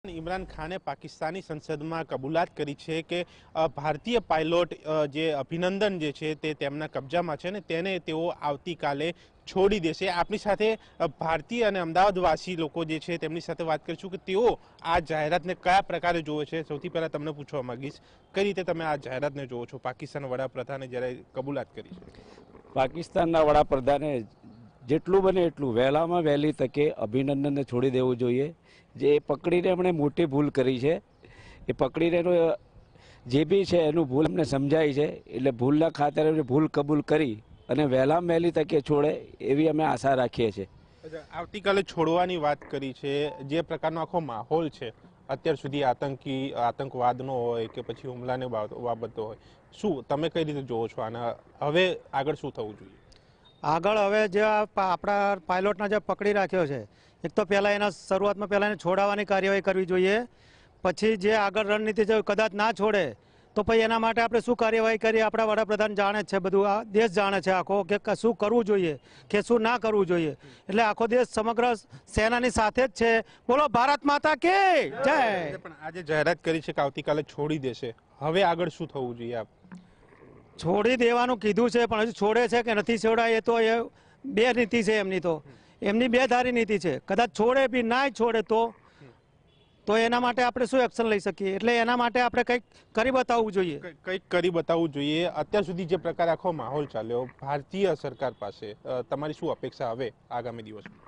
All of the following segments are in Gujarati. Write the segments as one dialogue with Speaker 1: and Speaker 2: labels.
Speaker 1: इमरान खाने पाकिस्तानी संसद में कबूलात करी है कि भारतीय पायलट जे अभिनंदन जे छे ते तेमना कब्जा में छे ने तेने तेओ आवती काले छोड़ी देशे। आपनी साथे भारतीय अने अमदावादवासी लोको जे छे तेमनी साथे बात करीशुं कि तेओ आ जाहेरातने कया प्रकारे जोवे छे। सौथी पहेला तमने पूछवा मांगीश, कई रीते तमे आ जाहेरातने जोवो छो? पाकिस्तान वडाप्रधाने ज्यारे कबूलात करी छे,
Speaker 2: पाकिस्तानना वडाप्रधाने જેટલું બને એટલું વહેલામાં વહેલી તકે અભિનંદનને છોડી દેવું જોઈએ। જે પકડીને એમણે મોટી ભૂલ કરી છે, એ પકડીને જે બી છે એનું ભૂલ અમને સમજાય છે, એટલે ભૂલના ખાતર એમને ભૂલ કબૂલ કરી અને વહેલામાં વહેલી તકે છોડે એવી અમે આશા રાખીએ છીએ।
Speaker 1: આવતીકાલે છોડવાની વાત કરી છે, જે પ્રકારનો આખો માહોલ છે અત્યાર સુધી આતંકવાદનો હોય કે પછી હુમલાને બાબતો હોય, શું તમે કઈ રીતે જોવો છો આના? હવે આગળ શું થવું જોઈએ?
Speaker 3: આગળ હવે જે આપણા પાયલોટના જે પકડી રાખ્યો છે, એક તો પહેલાં એના શરૂઆતમાં પહેલાં એને છોડાવવાની કાર્યવાહી કરવી જોઈએ। પછી જે આગળ રણનીતિ છે કદાચ ના છોડે તો પછી એના માટે આપણે શું કાર્યવાહી કરીએ? આપણા વડાપ્રધાન જાણે છે, બધું આ દેશ જાણે છે આખો કે શું કરવું જોઈએ કે શું ના કરવું જોઈએ। એટલે આખો દેશ સમગ્ર સેનાની સાથે જ છે। બોલો ભારત માતા કી જય।
Speaker 1: પણ આજે જાહેરાત કરી છે કે આવતીકાલે છોડી દેશે, હવે આગળ શું થવું જોઈએ? આપ
Speaker 3: છોડી દેવાનું કીધું છે, પણ હજુ છોડે છે કે નથી છોડાય એ તો એ બે નીતિ છે એમની, તો એમની બે ધારી નીતિ છે। કદાચ છોડે બી ના છોડે તો એના માટે આપણે શું એક્શન લઈ શકીએ? એટલે એના માટે આપણે કંઈક કરી બતાવવું જોઈએ,
Speaker 1: કંઈક કરી બતાવવું જોઈએ। અત્યાર સુધી જે પ્રકારે આખો માહોલ ચાલ્યો ભારતીય સરકાર પાસે, તમારી શું અપેક્ષા હવે આગામી દિવસમાં?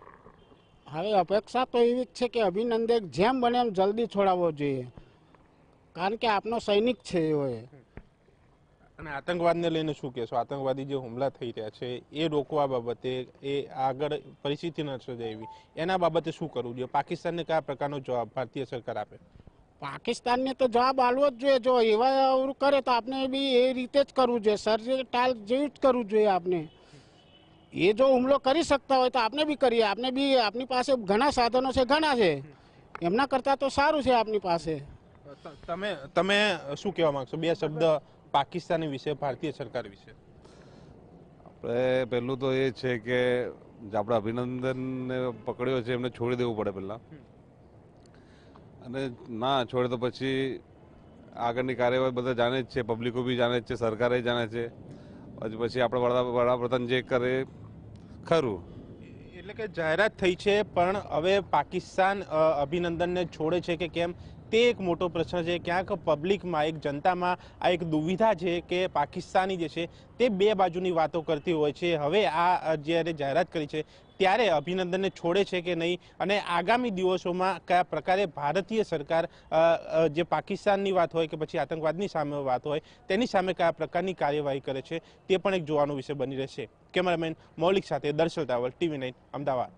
Speaker 4: હવે અપેક્ષા તો એવી જ છે કે અભિનંદન જેમ બને એમ જલ્દી છોડાવવો જોઈએ, કારણ કે આપનો સૈનિક છે એવો।
Speaker 1: અને આતંકવાદને લઈને શું કહેશો? આતંકવાદી જે હુમલા થઈ રહ્યા છે એ રોકવા બાબતે, એ આગળ પરિસ્થિતિ ન સર્જાય એવી, એના બાબતે શું કરવું જોઈએ? પાકિસ્તાનને કયા પ્રકારનો જવાબ ભારતીય સરકાર આપે?
Speaker 4: પાકિસ્તાનને તો જવાબ આલવો જ જોઈએ। જો એવા કરે તો આપણે બી એ રીતે જ કરવું જોઈએ, સર્જિકલ જેવું જ કરવું જોઈએ આપણે। એ જો હુમલો કરી શકતા હોય તો આપણે બી કરીએ। આપણે બી આપણી પાસે ઘણા સાધનો છે, ઘણા છે, એમના કરતાં તો સારું છે આપણી પાસે।
Speaker 1: તમે શું કહેવા માંગશો? બે શબ્દ પાકિસ્તાની વિશે, ભારતીય સરકાર વિશે।
Speaker 5: આપણે પહેલું તો એ છે કે આપણે અભિનંદનને પકડ્યો છે એમને છોડી દેવું પડે પહેલાં, અને ના છોડે તો પછી આગળની કાર્યવાહી બધા જાણે જ છે, પબ્લિકો બી જાણે જ છે, સરકારે જાણે છે। પછી આપણે વડાપ્રધાન જે કરે ખરું।
Speaker 1: એટલે કે જાહેરાત થઈ છે, પણ હવે પાકિસ્તાન અભિનંદનને છોડે છે કે કેમ તે એક મોટો પ્રશ્ન છે। ક્યાંક પબ્લિકમાં, એક જનતામાં આ એક દુવિધા છે કે પાકિસ્તાની જે છે તે બે બાજુની વાતો કરતી હોય છે। હવે આ જ્યારે જાહેરાત કરી છે ત્યારે અભિનંદનને છોડે છે કે નહીં, અને આગામી દિવસોમાં કયા પ્રકારે ભારતીય સરકાર જે પાકિસ્તાનની વાત હોય કે પછી આતંકવાદની સામે વાત હોય તેની સામે કયા પ્રકારની કાર્યવાહી કરે છે તે પણ એક જોવાનો વિષય બની રહેશે। કેમેરામેન મૌલિક સાથે દર્શલ તાવલ, TV9 અમદાવાદ।